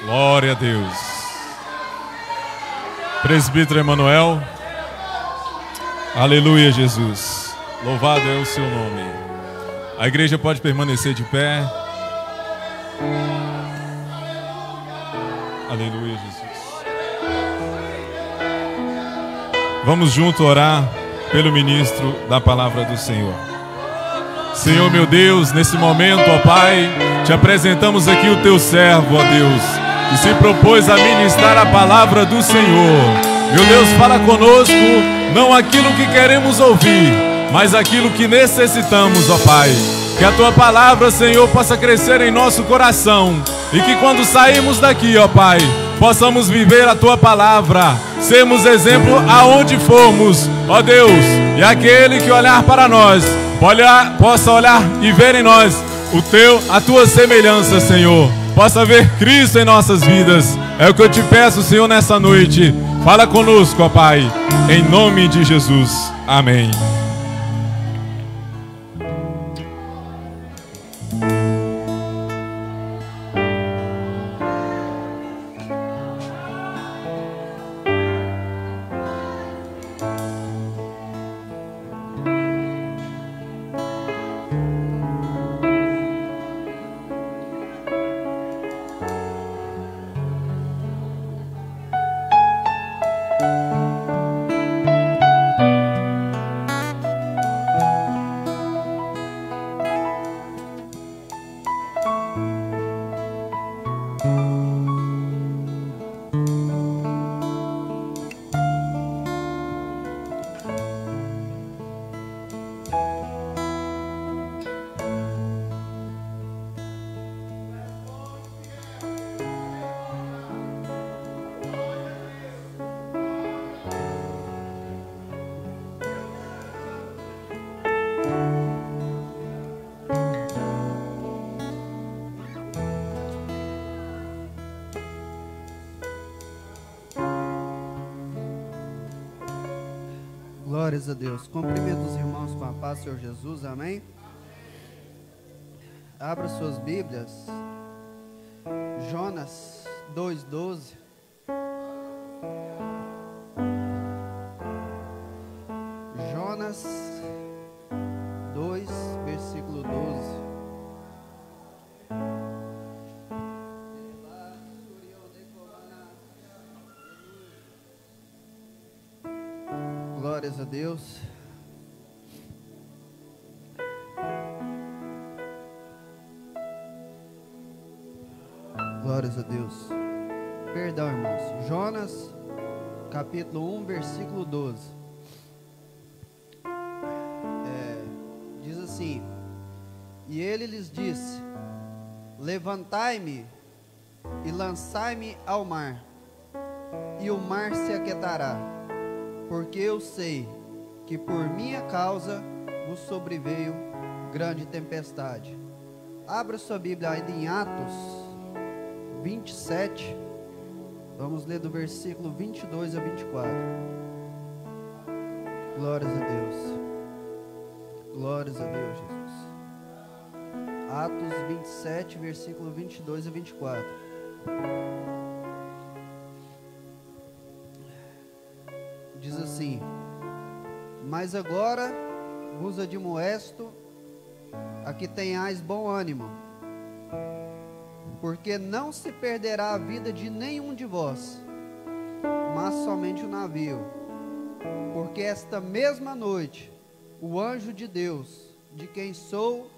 Glória a Deus. Presbítero Emanuel. Aleluia, Jesus. Louvado é o seu nome. A igreja pode permanecer de pé. Aleluia, Jesus. Vamos junto orar pelo ministro da palavra do Senhor. Senhor meu Deus, nesse momento, ó Pai, te apresentamos aqui o teu servo, ó Deus, que se propôs a ministrar a palavra do Senhor. Meu Deus, fala conosco, não aquilo que queremos ouvir, mas aquilo que necessitamos, ó Pai. Que a tua palavra, Senhor, possa crescer em nosso coração e que quando sairmos daqui, ó Pai, possamos viver a tua palavra, sermos exemplo aonde formos, ó Deus, e aquele que olhar para nós possa olhar e ver em nós a tua semelhança, Senhor. Possa ver Cristo em nossas vidas. É o que eu te peço, Senhor, nessa noite. Fala conosco, ó Pai, em nome de Jesus. Amém. Glórias a Deus. Cumprimento os irmãos com a paz do Senhor Jesus, amém? Abra suas Bíblias. Jonas 2:12. Jonas 2, versículo 12. Glórias a Deus. Glórias a Deus. Perdão, irmãos. Jonas, capítulo 1, versículo 12. Diz assim: E ele lhes disse: Levantai-me e lançai-me ao mar, e o mar se aquietará, porque eu sei que por minha causa vos sobreveio grande tempestade. Abra sua Bíblia ainda em Atos 27, vamos ler do versículo 22 a 24. Glórias a Deus. Glórias a Deus, Jesus. Atos 27, versículo 22 a 24. Diz assim: Mas agora vos admoesto a que tenhais bom ânimo, porque não se perderá a vida de nenhum de vós, mas somente o navio. Porque esta mesma noite o anjo de Deus, de quem sou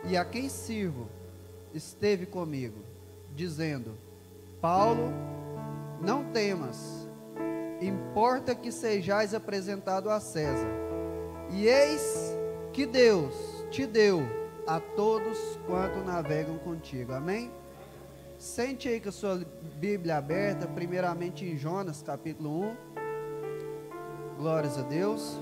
e a quem sirvo, esteve comigo, dizendo: Paulo, não temas, importa que sejais apresentado a César, e eis que Deus te deu a todos quanto navegam contigo. Amém? Sente aí com a sua Bíblia aberta, primeiramente em Jonas capítulo 1. Glórias a Deus.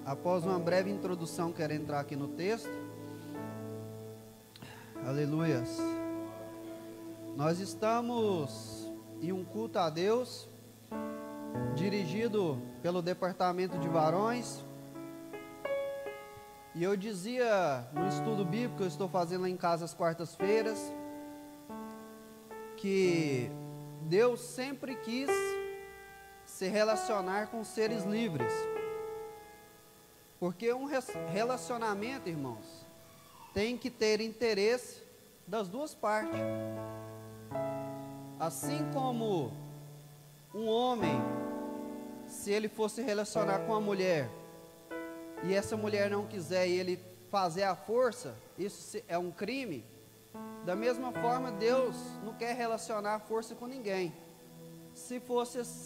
Após uma breve introdução, quero entrar aqui no texto. Aleluias. Nós estamos em um culto a Deus, dirigido pelo departamento de varões, E eu dizia no estudo bíblico que eu estou fazendo lá em casa às quartas-feiras, que Deus sempre quis se relacionar com seres livres. Porque um relacionamento, irmãos, tem que ter interesse das duas partes. Assim como um homem, se ele fosse relacionar com a mulher, e essa mulher não quiser e ele fazer a força, isso é um crime. Da mesma forma, Deus não quer relacionar a força com ninguém. Se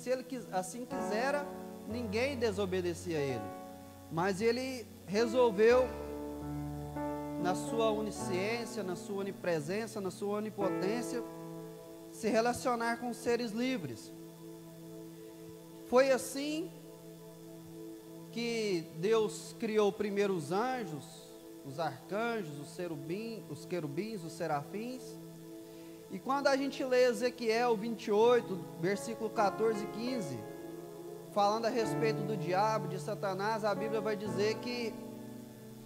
ele assim quisera, ninguém desobedecia a ele. Mas ele resolveu, na sua onisciência, na sua onipresença, na sua onipotência, se relacionar com seres livres. Foi assim que Deus criou primeiro os anjos, os arcanjos, os querubins, os serafins. E quando a gente lê Ezequiel 28, versículo 14 e 15, falando a respeito do diabo, de Satanás, a Bíblia vai dizer que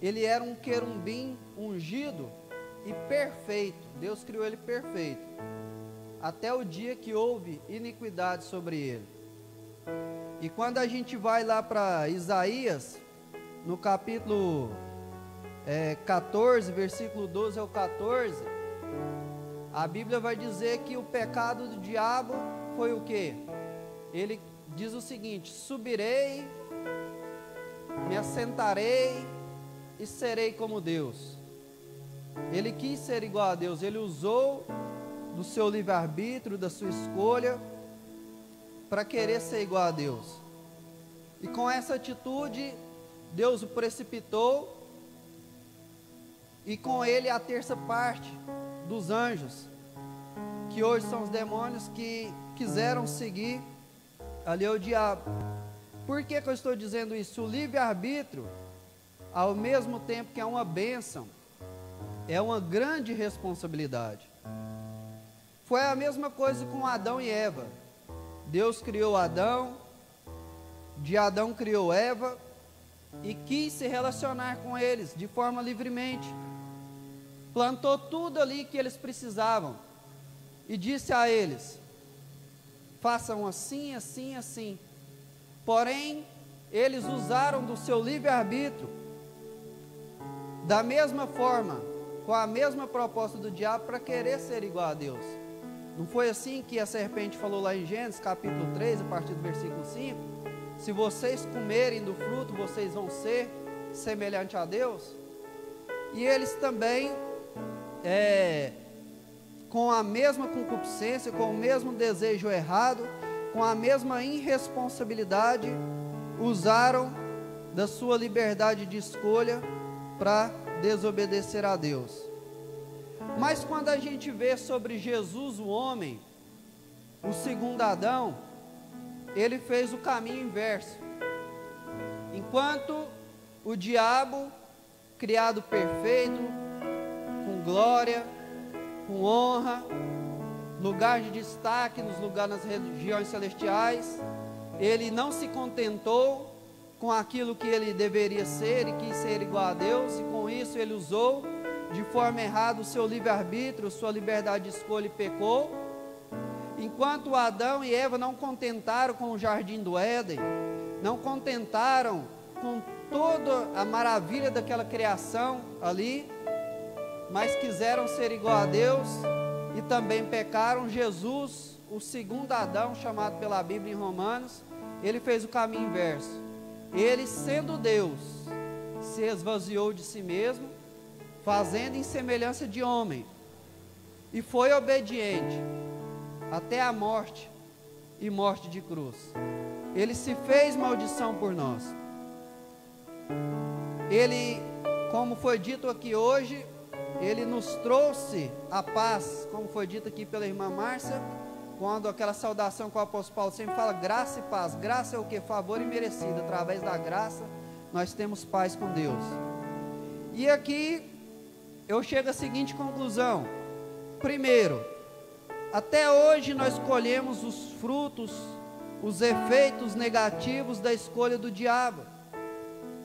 ele era um querubim ungido e perfeito. Deus criou ele perfeito, até o dia que houve iniquidade sobre ele. E quando a gente vai lá para Isaías, no capítulo 14, versículo 12 ao 14, a Bíblia vai dizer que o pecado do diabo foi o quê? Ele diz o seguinte: subirei, me assentarei e serei como Deus. Ele quis ser igual a Deus, ele usou do seu livre-arbítrio, da sua escolha, para querer ser igual a Deus. E com essa atitude, Deus o precipitou, e com ele a terça parte dos anjos, que hoje são os demônios que quiseram seguir ali o diabo. Por que eu estou dizendo isso? O livre-arbítrio, ao mesmo tempo que é uma bênção, é uma grande responsabilidade. Foi a mesma coisa com Adão e Eva. Deus criou Adão, de Adão criou Eva, e quis se relacionar com eles de forma livremente. Plantou tudo ali que eles precisavam, e disse a eles: façam assim, assim, assim. Porém, eles usaram do seu livre-arbítrio, da mesma forma, com a mesma proposta do diabo, para querer ser igual a Deus. Não foi assim que a serpente falou lá em Gênesis capítulo 3, a partir do versículo 5? Se vocês comerem do fruto, vocês vão ser semelhante a Deus. E eles também, com a mesma concupiscência, com o mesmo desejo errado, com a mesma irresponsabilidade, usaram da sua liberdade de escolha para desobedecer a Deus. Mas quando a gente vê sobre Jesus, o homem, o segundo Adão, ele fez o caminho inverso. Enquanto o diabo, criado perfeito, com glória, com honra, lugar de destaque nas regiões celestiais, ele não se contentou com aquilo que ele deveria ser e quis ser igual a Deus, e com isso ele usou de forma errada o seu livre-arbítrio, sua liberdade de escolha, e pecou. Enquanto Adão e Eva não contentaram com o jardim do Éden, não contentaram com toda a maravilha daquela criação ali, mas quiseram ser igual a Deus e também pecaram. Jesus, o segundo Adão, chamado pela Bíblia em Romanos, ele fez o caminho inverso. Ele, sendo Deus, se esvaziou de si mesmo, fazendo em semelhança de homem, e foi obediente até a morte, e morte de cruz. Ele se fez maldição por nós. Ele, como foi dito aqui hoje, ele nos trouxe a paz, como foi dito aqui pela irmã Márcia, quando aquela saudação que o apóstolo Paulo sempre fala, graça e paz. Graça é o que? Favor imerecido. Através da graça nós temos paz com Deus. E aqui eu chego à seguinte conclusão: primeiro, até hoje nós colhemos os frutos, os efeitos negativos da escolha do diabo.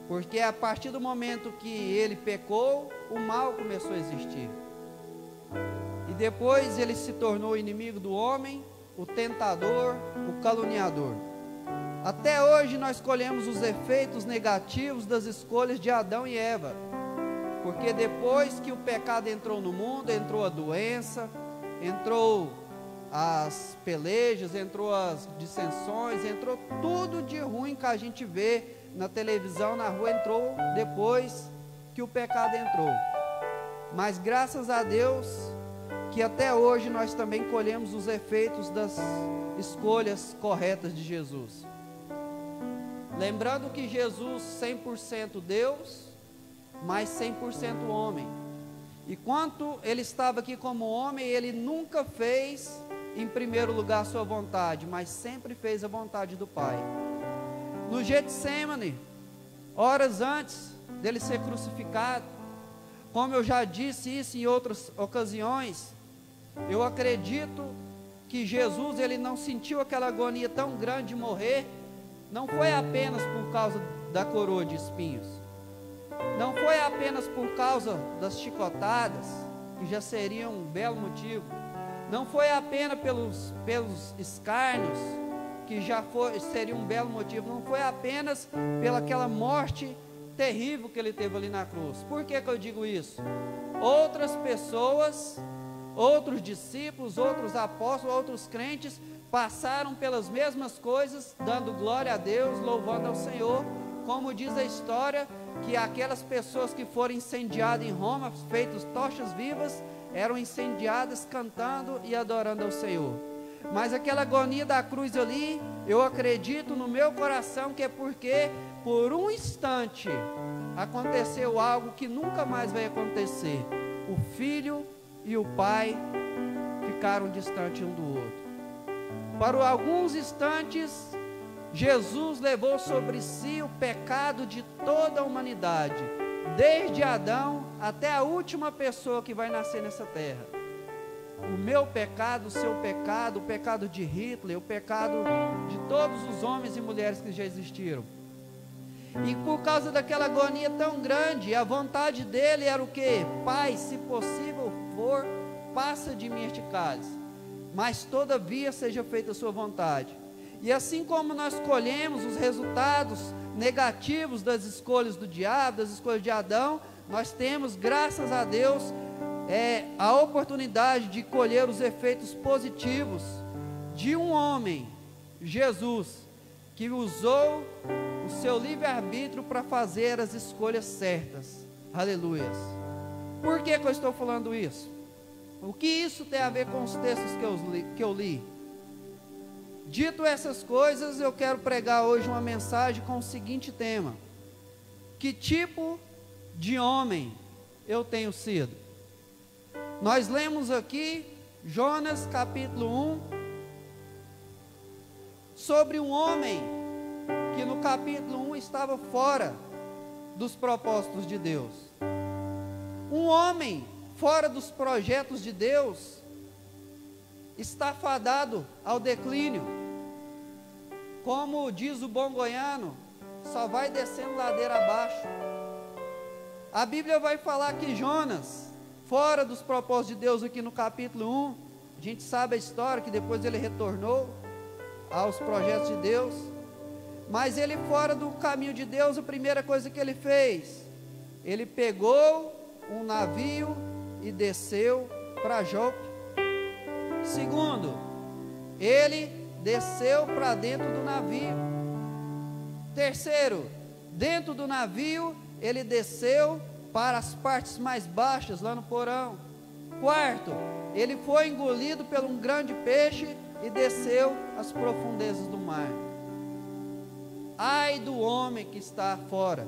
Porque a partir do momento que ele pecou, o mal começou a existir. E depois ele se tornou o inimigo do homem, o tentador, o caluniador. Até hoje nós colhemos os efeitos negativos das escolhas de Adão e Eva. Porque depois que o pecado entrou no mundo, entrou a doença, entrou as pelejas, entrou as dissensões, entrou tudo de ruim que a gente vê na televisão, na rua, entrou depois que o pecado entrou. Mas graças a Deus que até hoje nós também colhemos os efeitos das escolhas corretas de Jesus. Lembrando que Jesus 100% Deus, mas 100% homem. E quanto ele estava aqui como homem, ele nunca fez em primeiro lugar a sua vontade, mas sempre fez a vontade do Pai. No Getsêmani, horas antes dele ser crucificado, como eu já disse isso em outras ocasiões, eu acredito que Jesus, ele não sentiu aquela agonia tão grande de morrer, não foi apenas por causa da coroa de espinhos, não foi apenas por causa das chicotadas, que já seria um belo motivo, não foi apenas pelos escárnios, que já seria um belo motivo, não foi apenas pelaquela morte terrível que ele teve ali na cruz. Por que eu digo isso? Outras pessoas, outros discípulos, outros apóstolos, outros crentes passaram pelas mesmas coisas, dando glória a Deus, louvando ao Senhor, como diz a história, que aquelas pessoas que foram incendiadas em Roma, feitas tochas vivas, eram incendiadas cantando e adorando ao Senhor. Mas aquela agonia da cruz ali, eu acredito no meu coração que é porque por um instante aconteceu algo que nunca mais vai acontecer. O filho e o pai ficaram distantes um do outro. Para alguns instantes, Jesus levou sobre si o pecado de toda a humanidade, desde Adão até a última pessoa que vai nascer nessa terra. O meu pecado, o seu pecado, o pecado de Hitler, o pecado de todos os homens e mulheres que já existiram. E por causa daquela agonia tão grande, a vontade dele era o quê? Pai, se possível for, passa de mim este cálice, mas todavia seja feita a sua vontade. E assim como nós colhemos os resultados negativos das escolhas do diabo, das escolhas de Adão, nós temos, graças a Deus, a oportunidade de colher os efeitos positivos de um homem, Jesus, que usou o seu livre-arbítrio para fazer as escolhas certas. Aleluias. Por que eu estou falando isso? O que isso tem a ver com os textos que eu li? Dito essas coisas, eu quero pregar hoje uma mensagem com o seguinte tema: que tipo de homem eu tenho sido? Nós lemos aqui Jonas capítulo 1 sobre um homem que no capítulo 1 estava fora dos propósitos de Deus. Um homem fora dos projetos de Deus está fadado ao declínio. Como diz o bom goiano, só vai descendo ladeira abaixo. A Bíblia vai falar que Jonas, fora dos propósitos de Deus, aqui no capítulo 1, a gente sabe a história, que depois ele retornou aos projetos de Deus, mas ele fora do caminho de Deus, a primeira coisa que ele fez, ele pegou um navio e desceu para Jope. Segundo, ele desceu para dentro do navio. Terceiro, dentro do navio, ele desceu para as partes mais baixas, lá no porão. Quarto, ele foi engolido por um grande peixe e desceu às profundezas do mar. Ai do homem que está fora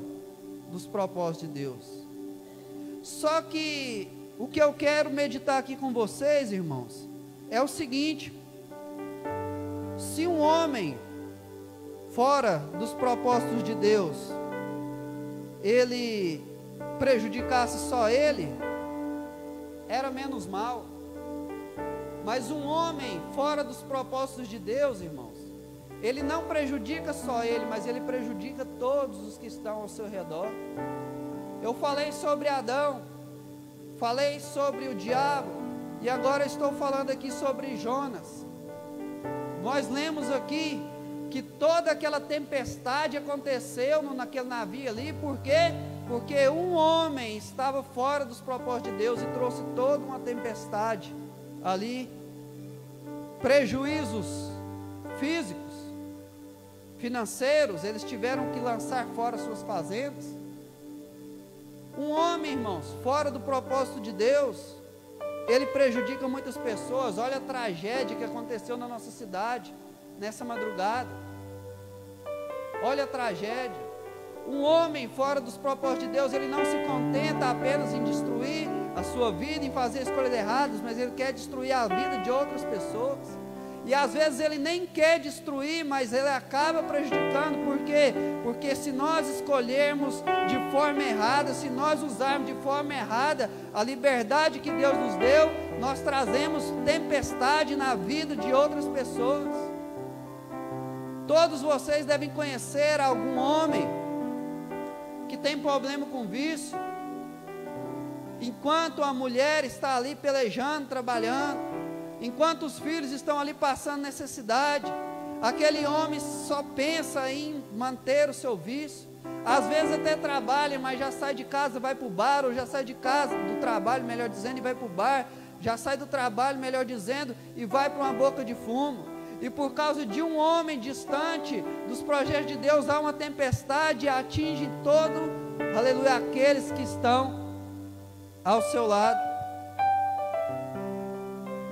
dos propósitos de Deus. Só que o que eu quero meditar aqui com vocês, irmãos, é o seguinte: se um homem fora dos propósitos de Deus, ele prejudicasse só ele, era menos mal. Mas um homem fora dos propósitos de Deus, irmãos, ele não prejudica só ele, mas ele prejudica todos os que estão ao seu redor. Eu falei sobre Adão, falei sobre o diabo, e agora estou falando aqui sobre Jonas. Nós lemos aqui que toda aquela tempestade aconteceu naquele navio ali, por quê? Porque um homem estava fora dos propósitos de Deus e trouxe toda uma tempestade ali, prejuízos físicos, financeiros, eles tiveram que lançar fora suas fazendas. Um homem, irmãos, fora do propósito de Deus, ele prejudica muitas pessoas. Olha a tragédia que aconteceu na nossa cidade, nessa madrugada. Olha a tragédia. Um homem fora dos propósitos de Deus, ele não se contenta apenas em destruir a sua vida, em fazer escolhas erradas, mas ele quer destruir a vida de outras pessoas. E às vezes ele nem quer destruir, mas ele acaba prejudicando. Por quê? Porque se nós escolhermos de forma errada, se nós usarmos de forma errada a liberdade que Deus nos deu, nós trazemos tempestade na vida de outras pessoas. Todos vocês devem conhecer algum homem que tem problema com vício, enquanto a mulher está ali pelejando, trabalhando, enquanto os filhos estão ali passando necessidade, aquele homem só pensa em manter o seu vício. Às vezes até trabalha, mas já sai de casa, vai para o bar, ou já sai de casa, do trabalho, melhor dizendo, e vai para o bar, já sai do trabalho, melhor dizendo, e vai para uma boca de fumo. E por causa de um homem distante dos projetos de Deus, há uma tempestade e atinge todo, aleluia, aqueles que estão ao seu lado.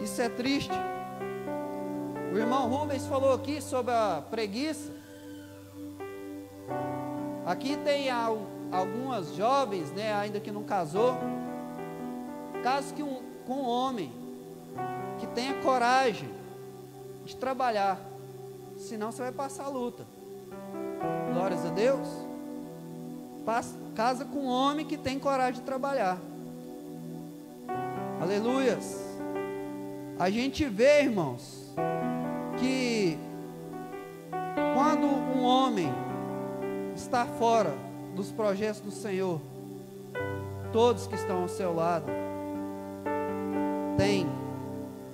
Isso é triste. O irmão Rubens falou aqui sobre a preguiça. Aqui tem algumas jovens, né, ainda que não casou. Caso com um homem que tenha coragem de trabalhar, senão você vai passar a luta. Glórias a Deus. Casa com um homem que tem coragem de trabalhar. Aleluias. A gente vê, irmãos, que quando um homem está fora dos projetos do Senhor, todos que estão ao seu lado têm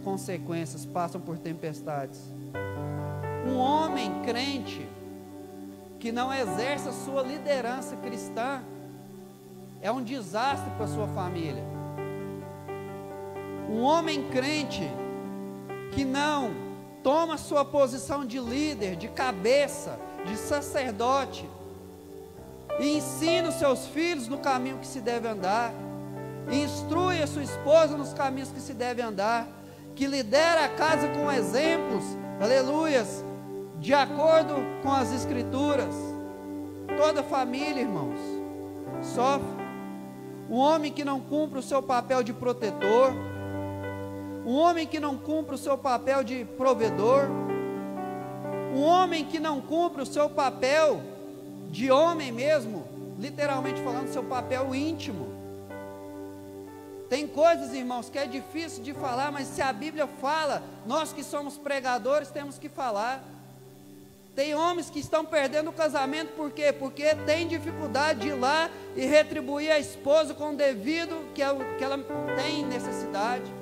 consequências, passam por tempestades. Um homem crente que não exerce a sua liderança cristã é um desastre para a sua família. Um homem crente que não toma sua posição de líder, de cabeça, de sacerdote, e ensina os seus filhos no caminho que se deve andar, e instrui a sua esposa nos caminhos que se deve andar, que lidera a casa com exemplos, aleluias, de acordo com as escrituras. Toda família, irmãos, sofre. Um homem que não cumpre o seu papel de protetor, um homem que não cumpre o seu papel de provedor, um homem que não cumpre o seu papel de homem mesmo, literalmente falando, seu papel íntimo. Tem coisas, irmãos, que é difícil de falar, mas se a Bíblia fala, nós que somos pregadores temos que falar. Tem homens que estão perdendo o casamento, por quê? Porque tem dificuldade de ir lá e retribuir a esposa com o devido que ela tem necessidade.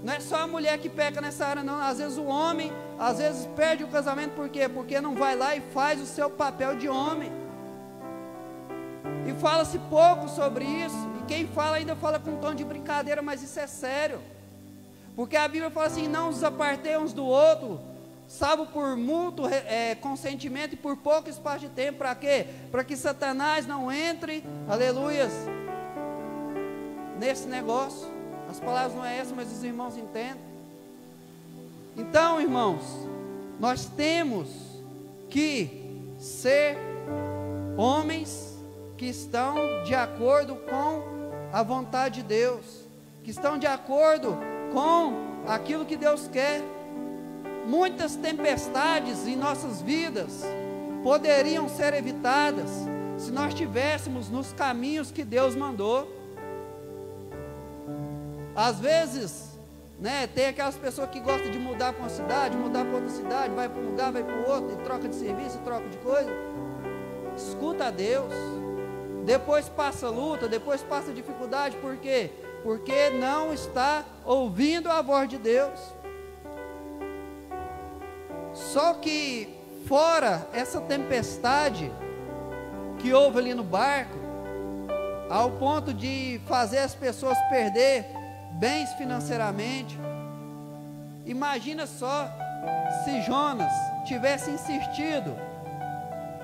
Não é só a mulher que peca nessa área, não. Às vezes o homem, às vezes perde o casamento, por quê? Porque não vai lá e faz o seu papel de homem. E fala-se pouco sobre isso, e quem fala ainda fala com um tom de brincadeira, mas isso é sério. Porque a Bíblia fala assim: não os apartei uns do outro, salvo por mútuo consentimento e por pouco espaço de tempo. Para quê? Para que Satanás não entre, aleluias, nesse negócio. As palavras não é essa, mas os irmãos entendem. Então, irmãos, nós temos que ser homens que estão de acordo com a vontade de Deus, que estão de acordo com aquilo que Deus quer. Muitas tempestades em nossas vidas poderiam ser evitadas se nós estivéssemos nos caminhos que Deus mandou. Às vezes né? Tem aquelas pessoas que gostam de mudar para uma cidade, mudar para outra cidade, vai para um lugar, vai para o outro, e troca de serviço, troca de coisa. Escuta a Deus. Depois passa luta, depois passa dificuldade. Por quê? Porque não está ouvindo a voz de Deus. Só que fora essa tempestade que houve ali no barco, ao ponto de fazer as pessoas perder bens financeiramente, imagina só se Jonas tivesse insistido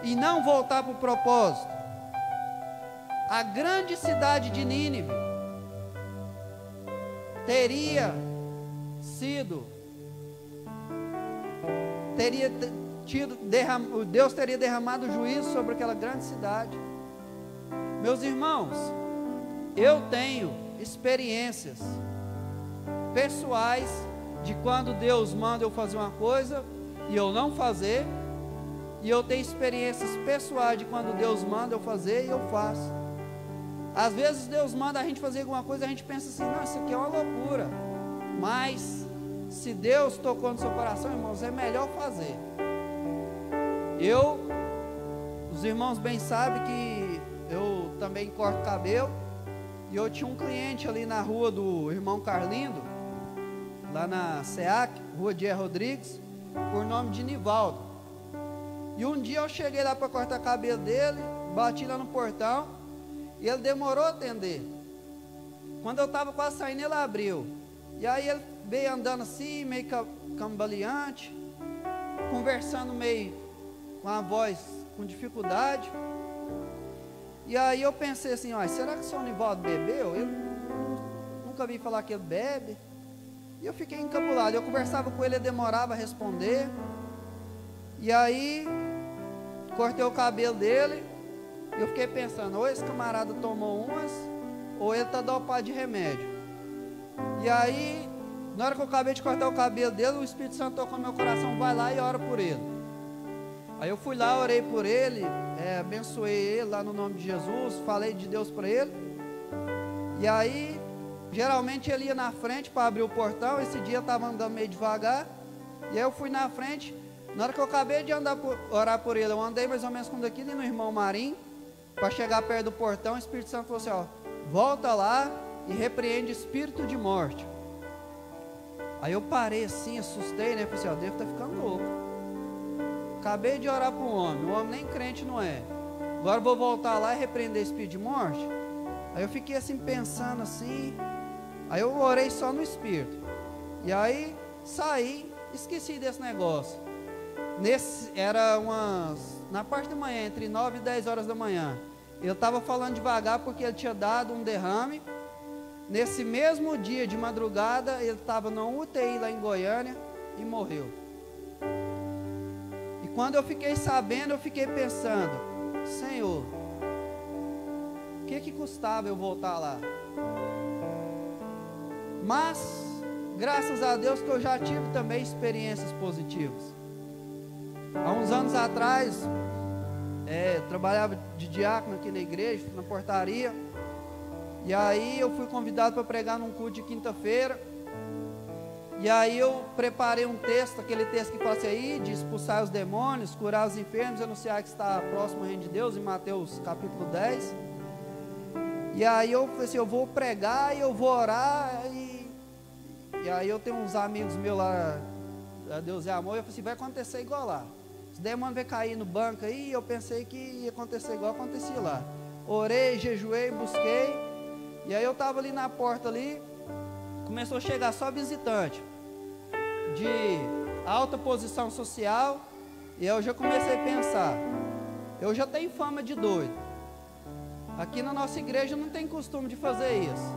e não voltar para o propósito. A grande cidade de Nínive teria Deus teria derramado juízo sobre aquela grande cidade. Meus irmãos, eu tenho experiências pessoais de quando Deus manda eu fazer uma coisa e eu não fazer, e eu tenho experiências pessoais de quando Deus manda eu fazer e eu faço. Às vezes Deus manda a gente fazer alguma coisa, a gente pensa assim, não, isso aqui é uma loucura, mas se Deus tocou no seu coração, irmãos, é melhor fazer. Os irmãos bem sabem que eu também corto cabelo, e eu tinha um cliente ali na rua do irmão Carlindo, lá na SEAC, rua de Rodrigues, por nome de Nivaldo. E um dia eu cheguei lá para cortar cabelo dele, bati lá no portão, e ele demorou a atender. Quando eu estava quase saindo, ele abriu. E aí ele veio andando assim, meio cambaleante, conversando meio com a voz com dificuldade. E aí eu pensei assim, ó, será que o seu Nivaldo bebeu? Eu nunca vi falar que ele bebe. E eu fiquei encabulado. Eu conversava com ele, ele demorava a responder. E aí cortei o cabelo dele. E eu fiquei pensando, ou esse camarada tomou umas, ou ele está dopado de remédio. E aí, na hora que eu acabei de cortar o cabelo dele, o Espírito Santo tocou no meu coração, vai lá e ora por ele. Aí eu fui lá, orei por ele, abençoei ele lá no nome de Jesus, falei de Deus para ele. E aí, geralmente ele ia na frente para abrir o portão. Esse dia eu estava andando meio devagar, e aí eu fui na frente. Na hora que eu acabei de orar por ele, eu andei mais ou menos como daqui no irmão Marim, para chegar perto do portão. O Espírito Santo falou assim, ó, volta lá e repreende espírito de morte. Aí eu parei assim, assustei, né? Falei assim, ó, devo estar ficando louco. Acabei de orar para o homem nem crente não é. Agora vou voltar lá e repreender espírito de morte. Aí eu fiquei assim pensando assim. Aí eu orei só no espírito. E aí saí, esqueci desse negócio. Era na parte da manhã, entre 9 e 10 horas da manhã. Ele estava falando devagar porque ele tinha dado um derrame. Nesse mesmo dia de madrugada, ele estava na UTI lá em Goiânia e morreu. E quando eu fiquei sabendo, eu fiquei pensando, Senhor, o que custava eu voltar lá? Mas, graças a Deus que eu já tive também experiências positivas. Há uns anos atrás, trabalhava de diácono aqui na igreja, na portaria. E aí eu fui convidado para pregar num culto de quinta-feira. E aí eu preparei um texto, aquele texto que fala assim aí, de expulsar os demônios, curar os enfermos, anunciar que está próximo ao reino de Deus, em Mateus capítulo 10. E aí eu falei assim, eu vou pregar e eu vou orar. E aí eu tenho uns amigos meus lá, Deus é amor, e eu falei assim, vai acontecer igual lá. Os demônios vão cair no banco aí, e eu pensei que ia acontecer igual acontecia lá. Orei, jejuei, busquei, e aí eu estava ali na porta ali, começou a chegar só visitante, de alta posição social, e eu já comecei a pensar, eu já tenho fama de doido, aqui na nossa igreja não tem costume de fazer isso.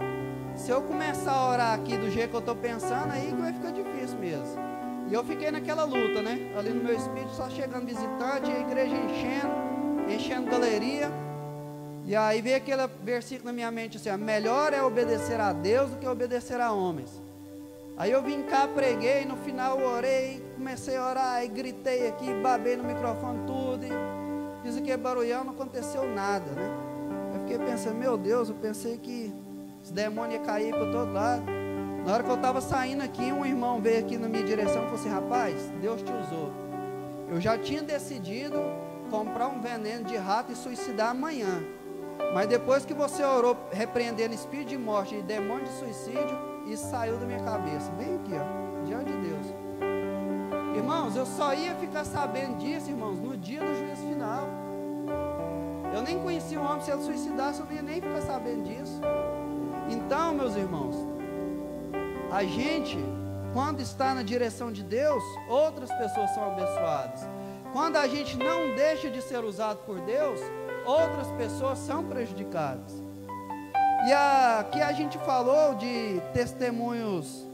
Se eu começar a orar aqui do jeito que eu estou pensando, aí que vai ficar difícil mesmo. E eu fiquei naquela luta, né? Ali no meu espírito, só chegando visitante, a igreja enchendo galeria. E aí veio aquele versículo na minha mente assim, melhor é obedecer a Deus do que obedecer a homens. Aí eu vim cá, preguei, no final eu orei, comecei a orar, e gritei aqui, babei no microfone tudo, e fiz aquele barulhão, não aconteceu nada, né? Eu fiquei pensando, meu Deus, eu pensei que os demônios iam cair por todo lado. Na hora que eu estava saindo aqui, um irmão veio aqui na minha direção e falou assim: rapaz, Deus te usou. Eu já tinha decidido comprar um veneno de rato e suicidar amanhã. Mas depois que você orou repreendendo espírito de morte e demônio de suicídio, isso saiu da minha cabeça. Bem aqui, ó, diante de Deus. Irmãos, eu só ia ficar sabendo disso, irmãos, no dia do juízo final. Eu nem conhecia o homem, se ele suicidasse, eu não ia nem ficar sabendo disso. Então, meus irmãos, a gente, quando está na direção de Deus, outras pessoas são abençoadas. Quando a gente não deixa de ser usado por Deus, outras pessoas são prejudicadas. E aqui a gente falou de testemunhos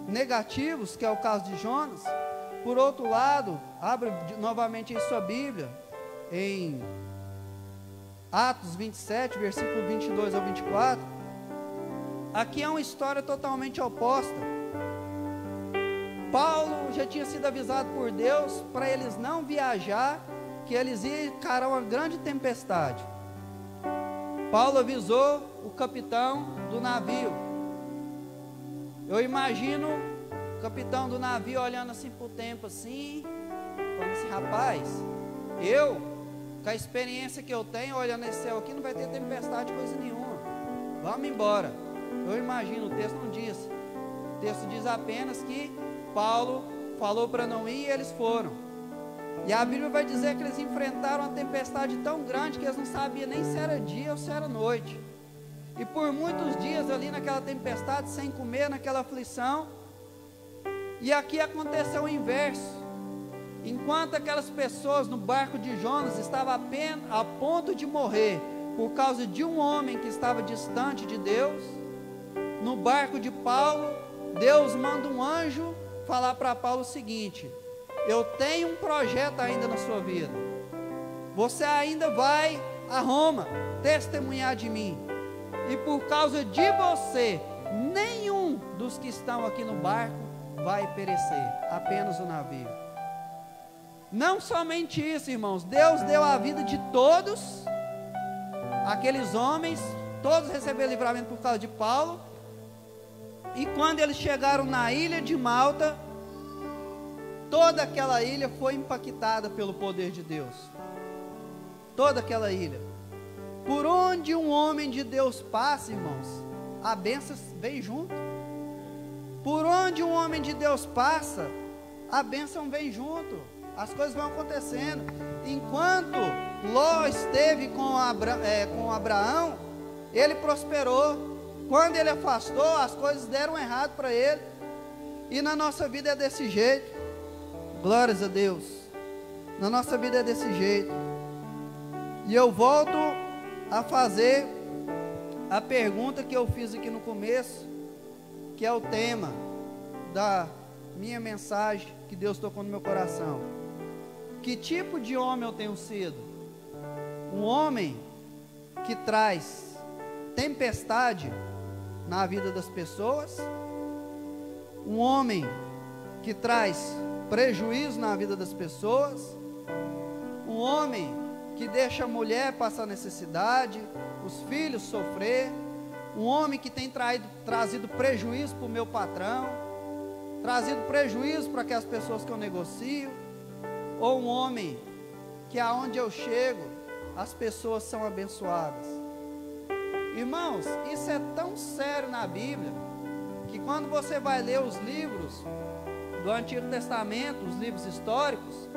negativos, que é o caso de Jonas. Por outro lado, abre novamente em sua Bíblia, em Atos 27, versículo 22 ao 24. Aqui é uma história totalmente oposta. Paulo já tinha sido avisado por Deus para eles não viajar, que eles iam encarar uma grande tempestade. Paulo avisou o capitão do navio. Eu imagino o capitão do navio olhando assim para o tempo assim, falando assim: rapaz, com a experiência que eu tenho, olhando esse céu aqui, não vai ter tempestade, coisa nenhuma, vamos embora. Eu imagino, o texto não diz. O texto diz apenas que Paulo falou para não ir e eles foram. E a Bíblia vai dizer que eles enfrentaram uma tempestade tão grande que eles não sabiam nem se era dia ou se era noite. E por muitos dias ali naquela tempestade, sem comer, naquela aflição. E aqui aconteceu o inverso. Enquanto aquelas pessoas no barco de Jonas estavam a ponto de morrer por causa de um homem que estava distante de Deus, no barco de Paulo, Deus manda um anjo falar para Paulo o seguinte: eu tenho um projeto ainda na sua vida. Você ainda vai a Roma testemunhar de mim. E por causa de você, nenhum dos que estão aqui no barco vai perecer, apenas o navio. Não somente isso, irmãos, Deus deu a vida de todos aqueles homens, todos receberam livramento por causa de Paulo. E quando eles chegaram na ilha de Malta, toda aquela ilha foi impactada pelo poder de Deus. Toda aquela ilha. Por onde um homem de Deus passa, irmãos, a bênção vem junto. Por onde um homem de Deus passa, a bênção vem junto. As coisas vão acontecendo. Enquanto Ló esteve com Abraão, ele prosperou. Quando ele afastou, as coisas deram errado para ele. E na nossa vida é desse jeito. Glórias a Deus. Na nossa vida é desse jeito. E eu volto a fazer a pergunta que eu fiz aqui no começo, que é o tema da minha mensagem que Deus tocou no meu coração. Que tipo de homem eu tenho sido? Um homem que traz tempestade na vida das pessoas? Um homem que traz prejuízo na vida das pessoas? Um homem que deixa a mulher passar necessidade, os filhos sofrer? Um homem que tem trazido prejuízo para o meu patrão, trazido prejuízo para aquelas pessoas que eu negocio? Ou um homem que aonde eu chego, as pessoas são abençoadas? Irmãos, isso é tão sério na Bíblia, que quando você vai ler os livros do Antigo Testamento, os livros históricos,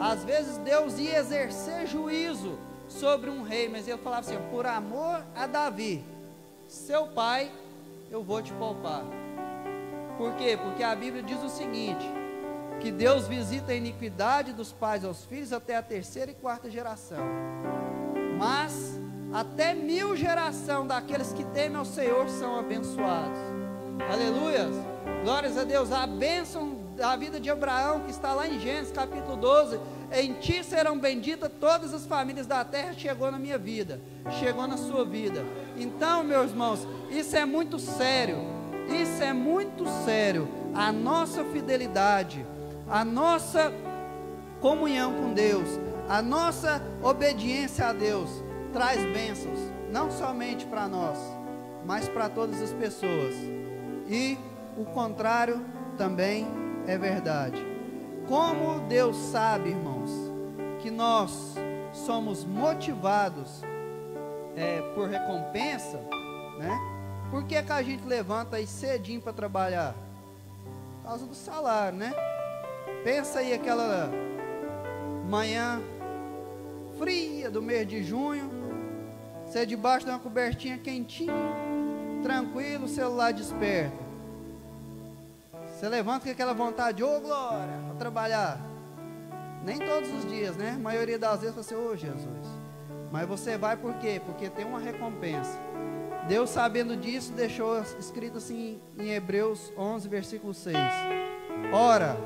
às vezes Deus ia exercer juízo sobre um rei, mas ele falava assim: por amor a Davi, seu pai, eu vou te poupar. Por quê? Porque a Bíblia diz o seguinte: que Deus visita a iniquidade dos pais aos filhos até a 3ª e 4ª geração, mas até 1000 gerações daqueles que temem ao Senhor são abençoados. Aleluia, glórias a Deus. A bênção da vida de Abraão, que está lá em Gênesis capítulo 12, em ti serão benditas todas as famílias da terra, chegou na minha vida, chegou na sua vida. Então, meus irmãos, isso é muito sério, isso é muito sério. A nossa fidelidade, a nossa comunhão com Deus, a nossa obediência a Deus traz bênçãos, não somente para nós, mas para todas as pessoas. E o contrário também é verdade. Como Deus sabe, irmãos, que nós somos motivados por recompensa, né? Por que a gente levanta aí cedinho para trabalhar? Por causa do salário, né? Pensa aí aquela manhã fria do mês de junho, você debaixo de uma cobertinha quentinha, tranquilo, o celular desperta. Você levanta com aquela vontade, ô glória, para trabalhar. Nem todos os dias, né? A maioria das vezes você, ô Jesus. Mas você vai por quê? Porque tem uma recompensa. Deus, sabendo disso, deixou escrito assim em Hebreus 11, versículo 6. Ora,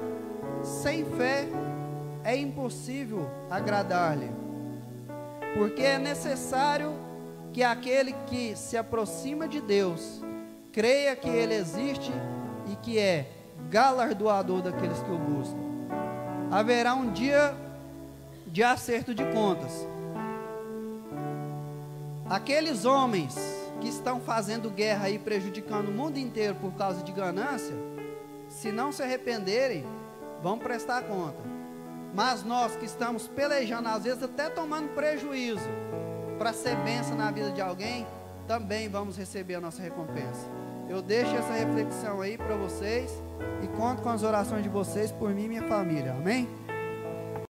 sem fé é impossível agradar-lhe, porque é necessário que aquele que se aproxima de Deus creia que Ele existe e que é galardoador daqueles que o buscam. Haverá um dia de acerto de contas. Aqueles homens que estão fazendo guerra e prejudicando o mundo inteiro por causa de ganância, se não se arrependerem, vão prestar conta. Mas nós que estamos pelejando, às vezes até tomando prejuízo, para ser bênção na vida de alguém, também vamos receber a nossa recompensa. Eu deixo essa reflexão aí para vocês e conto com as orações de vocês por mim e minha família. Amém?